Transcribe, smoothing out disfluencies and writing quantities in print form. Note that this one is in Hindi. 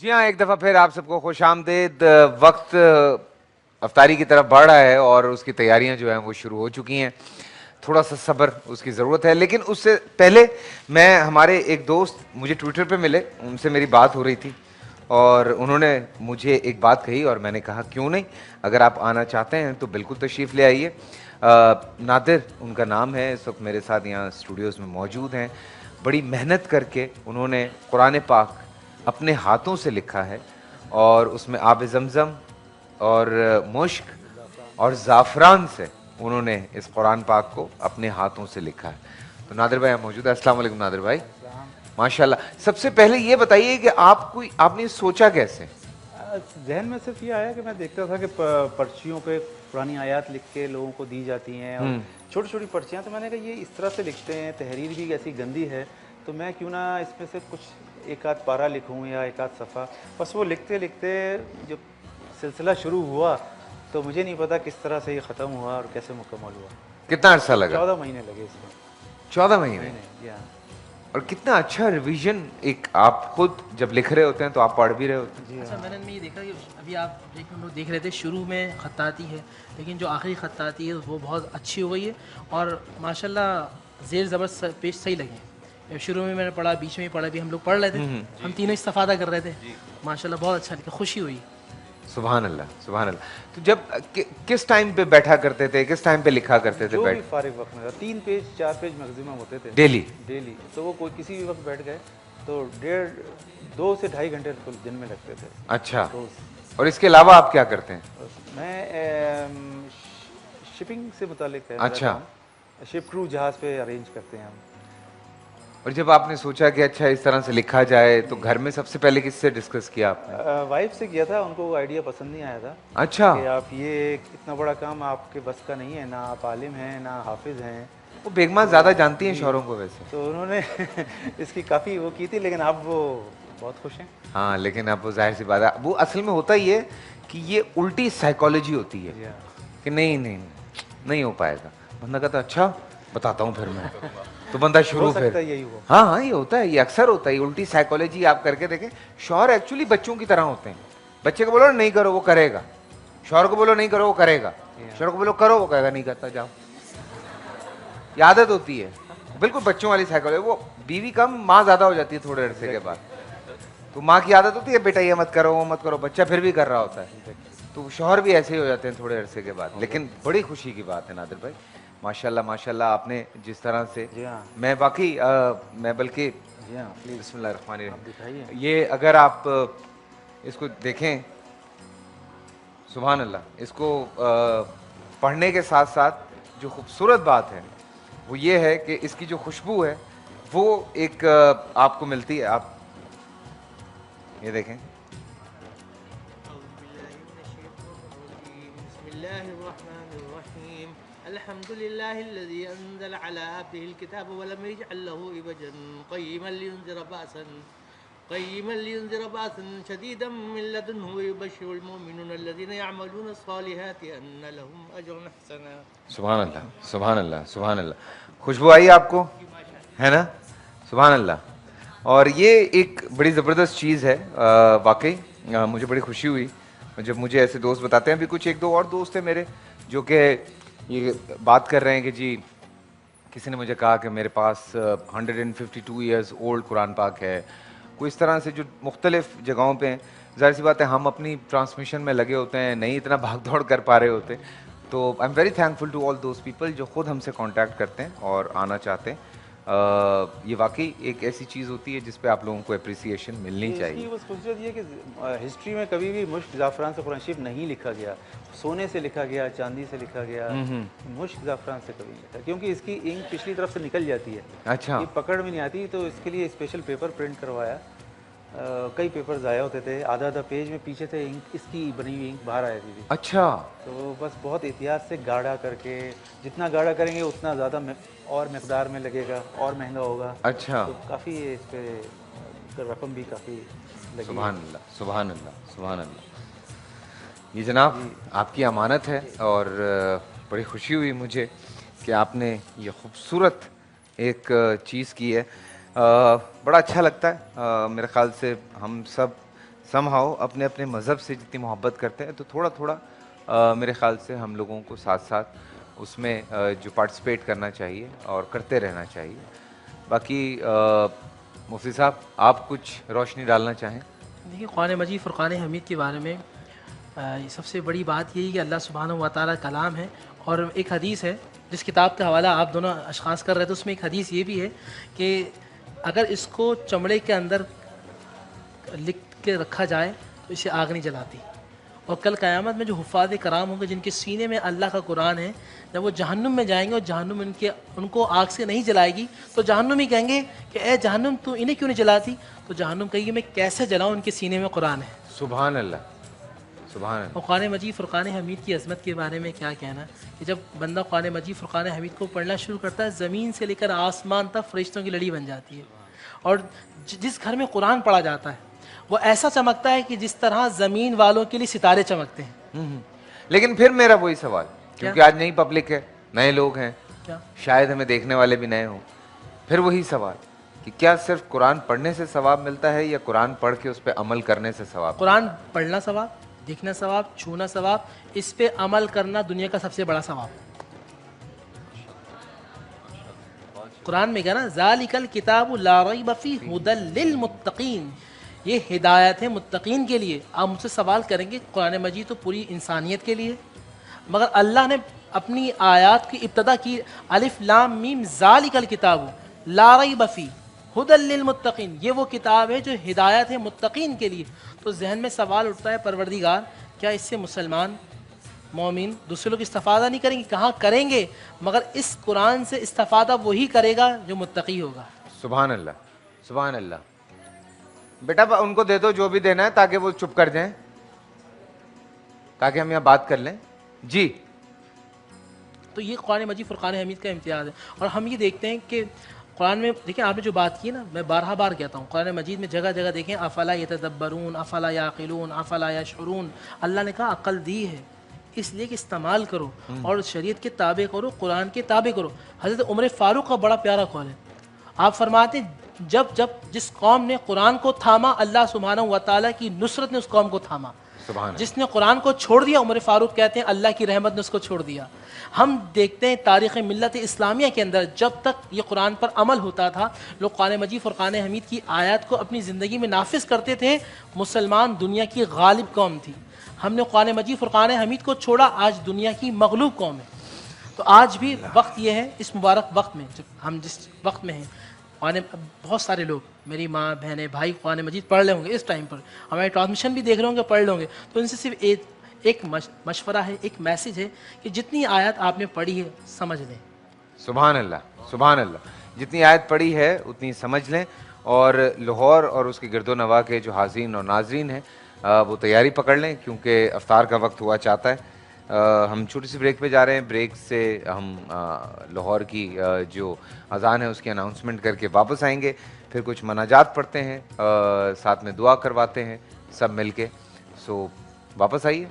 जी हाँ, एक दफ़ा फिर आप सबको खुशामदीद। वक्त अफ्तारी की तरफ बढ़ रहा है और उसकी तैयारियां जो हैं वो शुरू हो चुकी हैं। थोड़ा सा सब्र उसकी ज़रूरत है, लेकिन उससे पहले मैं हमारे एक दोस्त मुझे ट्विटर पे मिले, उनसे मेरी बात हो रही थी और उन्होंने मुझे एक बात कही और मैंने कहा क्यों नहीं, अगर आप आना चाहते हैं तो बिल्कुल तशरीफ़ ले आइए। नादिर उनका नाम है, इस वक्त मेरे साथ यहाँ स्टूडियोज़ में मौजूद हैं। बड़ी मेहनत करके उन्होंने कुरान पाक अपने हाथों से लिखा है और उसमें आब ज़मज़म और मुश्क और ज़ाफ़रान से उन्होंने इस कुरान पाक को अपने हाथों से लिखा है। तो नादिर भाई मौजूद है। अस्सलाम वालेकुम नादिर भाई। माशाल्लाह। सबसे पहले ये बताइए कि आपने सोचा कैसे? जहन में सिर्फ ये आया कि मैं देखता था कि पर्चियों पे पुरानी आयत लिख के लोगों को दी जाती हैं और छोटी छोटी पर्चियाँ, तो मैंने कहा ये इस तरह से लिखते हैं, तहरीर भी ऐसी गंदी है, तो मैं क्यों ना इसमें से कुछ एक आध पारा लिखूँ या एक आध सफ़ा। बस वो लिखते लिखते जब सिलसिला शुरू हुआ तो मुझे नहीं पता किस तरह से ये ख़त्म हुआ और कैसे मुकम्मल हुआ। कितना अर्सा लगा? 14 महीने लगे इसमें। 14 महीने। या और कितना अच्छा रिवीजन, एक आप खुद जब लिख रहे होते हैं तो आप पढ़ भी रहे होते हैं। जी अच्छा, हाँ। मैंने ये देखा कि अभी आप देख रहे थे शुरू में ख़त्ताती है, लेकिन जो आखिरी ख़त्ताती है वो बहुत अच्छी हो गई है और माशाल्लाह ज़ेर ज़बर पेश सही लगे। शुरू में मैंने पढ़ा, बीच में ही पढ़ा, भी हम लोग पढ़ रहे थे, हम तीनों इस्तेफ़ादा कर रहे थे। माशाल्लाह बहुत अच्छा लिखा, खुशी हुई। सुभान अल्लाह, सुभान अल्लाह। तो जब किस टाइम पे बैठा करते थे, किस टाइम पे लिखा करते थे? जो भी बैठ फारिग वक्त में था, 3 पेज 4 पेज मैक्सिमम होते थे डेली? डेली। तो वो कोई किसी भी वक्त बैठ गए तो 2 से ढाई घंटे तो दिन में लगते थे अच्छा। रोज़। और इसके अलावा आप क्या करते हैं? मैं शिपिंग से मुतालिक है मेरा अच्छा। काम। शिप क्रू जहाज़ पे अरेंज करते हैं हम। और जब आपने सोचा कि अच्छा इस तरह से लिखा जाए तो घर में सबसे पहले किससे डिस्कस किया आपने? वाइफ से किया था, उनको वो आइडिया पसंद नहीं आया था अच्छा। कि आप ये इतना बड़ा काम आपके बस का नहीं है, ना आप आलिम हैं ना हाफिज़ हैं। वो बेगमा ज़्यादा जानती हैं शौहरों को वैसे। तो उन्होंने इसकी काफ़ी वो की थी, लेकिन अब वो बहुत खुश हैं। हाँ, लेकिन अब वो जाहिर सी बात है, वो असल में होता ही है कि ये उल्टी साइकोलॉजी होती है जी हाँ। कि नहीं नहीं नहीं हो पाएगा। बंदा कहता अच्छा बताता हूँ फिर मैं, तो बंदा शुरू हो सकता फिर। है यही हो। हाँ हाँ, ये होता है, ये अक्सर होता है, ये उल्टी साइकोलॉजी आप करके देखें। शौहर एक्चुअली बच्चों की तरह होते हैं। बच्चे को बोलो नहीं करो वो करेगा, शौहर को बोलो नहीं करो वो करेगा, शौहर को बोलो करो वो कहेगा नहीं करता जाओ। ये आदत होती है, बिल्कुल बच्चों वाली साइकोलॉजी। वो बीवी कम माँ ज्यादा हो जाती है थोड़े अरसे के बाद। तो माँ की आदत होती है बेटा ये मत करो वो मत करो, बच्चा फिर भी कर रहा होता है। तो शौहर भी ऐसे ही हो जाते हैं थोड़े अरसे के बाद। लेकिन बड़ी खुशी की बात है नादिर भाई, माशाल्लाह माशाल्लाह, आपने जिस तरह से, जी हाँ। मैं वाकई मैं बल्कि जी हाँ, प्लीज़ बिस्मिल्लाहिर्रहमानिर्रहीम, दिखाइए। ये अगर आप इसको देखें, सुभान अल्लाह, इसको पढ़ने के साथ साथ जो खूबसूरत बात है वो ये है कि इसकी जो खुशबू है वो एक आपको मिलती है। आप ये देखें, अल्हम्दुलिल्लाहिल्लज़ी अंज़ल अला अब्दिहिल किताब व लम यजअल लहू इवजन क़य्यिमन लियुनज़िरा बअसन शदीदन मिन लदुन्हु व युबश्शिरुल मुमिनीना अल्लज़ीना यअमलूना अस्सालिहाति अन्ना लहुम अजरन हसना। सुभान अल्लाह, सुभान अल्लाह, सुभान अल्लाह। खुशबू आई आपको, है ना? सुभान अल्लाह। और ये एक बड़ी ज़बरदस्त चीज़ है वाकई। मुझे बड़ी खुशी हुई जब मुझे ऐसे दोस्त बताते हैं। अभी कुछ एक दो और दोस्त हैं मेरे जो कि ये बात कर रहे हैं कि जी, किसी ने मुझे कहा कि मेरे पास 152 ईयर्स ओल्ड कुरान पाक है। कोई इस तरह से जो मुख्तलिफ जगहों पे हैं। ज़ाहिर सी बात है हम अपनी ट्रांसमिशन में लगे होते हैं, नहीं इतना भाग दौड़ कर पा रहे होते। तो I am very thankful to all those people जो ख़ुद हमसे कांटेक्ट करते हैं और आना चाहते हैं। ये वाकई एक ऐसी चीज़ होती है जिस पे आप लोगों को अप्रिसिएशन मिलनी इसकी चाहिए। बस खूबसूरत ये कि हिस्ट्री में कभी भी मुश्क ज़ाफ़रान से कुरान शरीफ नहीं लिखा गया। सोने से लिखा गया, चांदी से लिखा गया, मुश्क ज़ाफ़रान से कभी नहीं लिखा, क्योंकि इसकी इंक पिछली तरफ से निकल जाती है। अच्छा। ये पकड़ में नहीं आती, तो इसके लिए स्पेशल पेपर प्रिंट करवाया। कई पेपर ज़ाया होते थे, आधा आधा पेज में पीछे से इंक, इसकी बनी हुई इंक बाहर आ जाती थी। अच्छा। तो बस बहुत एहतियात से गाढ़ा करके, जितना गाढ़ा करेंगे उतना ज़्यादा और मकदार में लगेगा और महंगा होगा। अच्छा। तो काफ़ी इस पर रकम भी काफ़ी लगी है। सुभान अल्लाह, सुभान अल्लाह, सुभान अल्लाह। ये जनाब आपकी अमानत है और बड़ी खुशी हुई मुझे कि आपने ये खूबसूरत एक चीज़ की है। बड़ा अच्छा लगता है। मेरे ख़्याल से हम सब समहाउ अपने अपने मज़हब से जितनी मोहब्बत करते हैं, तो थोड़ा थोड़ा मेरे ख्याल से हम लोगों को साथ साथ उसमें जो पार्टिसिपेट करना चाहिए और करते रहना चाहिए। बाकी मुफ्ती साहब, आप कुछ रोशनी डालना चाहें? देखिए, कुरान मजीद फ़ुरक़ान हमीद के बारे में सबसे बड़ी बात यही कि अल्लाह सुब्हानहू व तआला कलाम है। और एक हदीस है, जिस किताब का हवाला आप दोनों अशख़ास कर रहे थे, उसमें एक हदीस ये भी है कि अगर इसको चमड़े के अंदर लिख के रखा जाए तो इसे आग नहीं जलाती। और कल क़यामत में जो हुफ़ाज़ कराम होंगे, जिनके सीने में अल्लाह का कुरान है, जब वो जहन्नुम में जाएंगे और जहन्नुम उनको आग से नहीं जलाएगी, तो जहन्नुम ही कहेंगे कि ए जहन्नुम, तू इन्हें क्यों नहीं जलाती? तो जहन्नुम कहेगी, मैं कैसे जलाऊँ, उनके सीने में कुरान है। सुभान अल्लाह, सुभान अल्लाह। और कुरान मजीद फ़ुरक़ान हमीद की अज़मत के बारे में क्या कहना कि जब बंदा कुरान मजीद फ़ुरक़ान हमीद को पढ़ना शुरू करता है, ज़मीन से लेकर आसमान तक फ़रिश्तों की लड़ी बन जाती है। और जिस घर में कुरान पढ़ा जाता है वो ऐसा चमकता है कि जिस तरह ज़मीन वालों के लिए सितारे चमकते हैं। लेकिन फिर मेरा वही सवाल, क्योंकि आज नई पब्लिक है, नए लोग हैं, क्या शायद हमें देखने वाले भी नए हों, फिर वही सवाल कि क्या सिर्फ कुरान पढ़ने से सवाब मिलता है या कुरान पढ़ के उस पर अमल करने से सवाब? कुरान पढ़ना सवाब, देखना सवाब, छूना सवाब, इस पे अमल करना दुनिया का सबसे बड़ा सवाब। कुरान में क्या ना, ज़ालिकल किताबु ला रैब फीह हुदल लिल मुत्तकीन, ये हिदायत है मुत्तकीन के लिए। आप मुझसे सवाल करेंगे, कुरान मजीद तो पूरी इंसानियत के लिए, मगर अल्लाह ने अपनी आयत की इब्तदा की अलिफ लाम मीम ज़ालिकल किताबु ला रैब फीह हुदल लिल मुत्तकीन, ये वो किताब है जो हिदायत है मुत्तकीन के लिए। तो जहन में सवाल उठता है, परवरदिगार, क्या इससे मुसलमान मोमिन दूसरे लोग इस्तेफ़ादा नहीं करेंगे? कहाँ करेंगे, मगर इस कुरान से इस्तेफ़ादा वही करेगा जो मुत्तकी होगा। सुभान अल्लाह, सुभान अल्लाह। बेटा उनको दे दो जो भी देना है, ताकि वो चुप कर जाएं, ताकि हम यहाँ बात कर लें। जी। तो ये कुरान मजीद फ़ुरक़ान हमीद का इम्तियाज़ है। और हम ये देखते हैं कि कुरान में, देखिए आपने जो बात की ना, मैं बारहा बार कहता हूँ, कुरान मजीद में जगह जगह देखें, अफ़ला यतदब्बरून, अफ़ला याक़िलून, अफ़ला यशऊरून, अल्लाह ने कहा अक़ल दी है इसलिए कि इस्तेमाल करो और शरीयत के ताबे करो, कुरान के ताबे करो। हज़रत उमर फ़ारूक का बड़ा प्यारा कौल है, आप फरमाते जब जब जिस कौम ने कुरान को थामा, अल्लाह सुब्हानहू व तआला की नुसरत ने उस कौम को थामा। जिसने कुरान को छोड़ दिया, उमर फ़ारूक कहते हैं अल्लाह की रहमत ने उसको छोड़ दिया। हम देखते हैं तारीख़ मिल्लत इस्लामिया के अंदर, जब तक ये कुरान पर अमल होता था, लोग कुरान मजीद फ़ुरक़ान हमीद की आयत को अपनी ज़िंदगी में नाफिज करते थे। मुसलमान दुनिया की गालिब कौम थी। हमने कुरान मजीद फ़ुरक़ान हमीद को छोड़ा, आज दुनिया की मग़लूब कौम है। तो आज भी वक्त ये है, इस मुबारक वक्त में, जब हम जिस वक्त में हैं, बहुत सारे लोग, मेरी माँ, बहनें, भाई कुरान मजीद पढ़ रहे होंगे इस टाइम पर, हमारे ट्रांसमिशन भी देख रहे होंगे, पढ़ लेंगे। तो इनसे सिर्फ एक मशवरा है, एक मैसेज है कि जितनी आयत आपने पढ़ी है समझ लें। सुभान अल्लाह, सुभान अल्लाह। जितनी आयत पढ़ी है उतनी समझ लें। और लाहौर और उसके गिरदो नवा के जो हाज़रीन और नाजरीन हैं, वो तैयारी पकड़ लें, क्योंकि अफ्तार का वक्त हुआ चाहता है। हम छोटी सी ब्रेक पे जा रहे हैं। ब्रेक से हम लाहौर की जो अज़ान है उसकी अनाउंसमेंट करके वापस आएंगे। फिर कुछ मनाजात पढ़ते हैं, साथ में दुआ करवाते हैं सब मिल के। सो वापस आइए।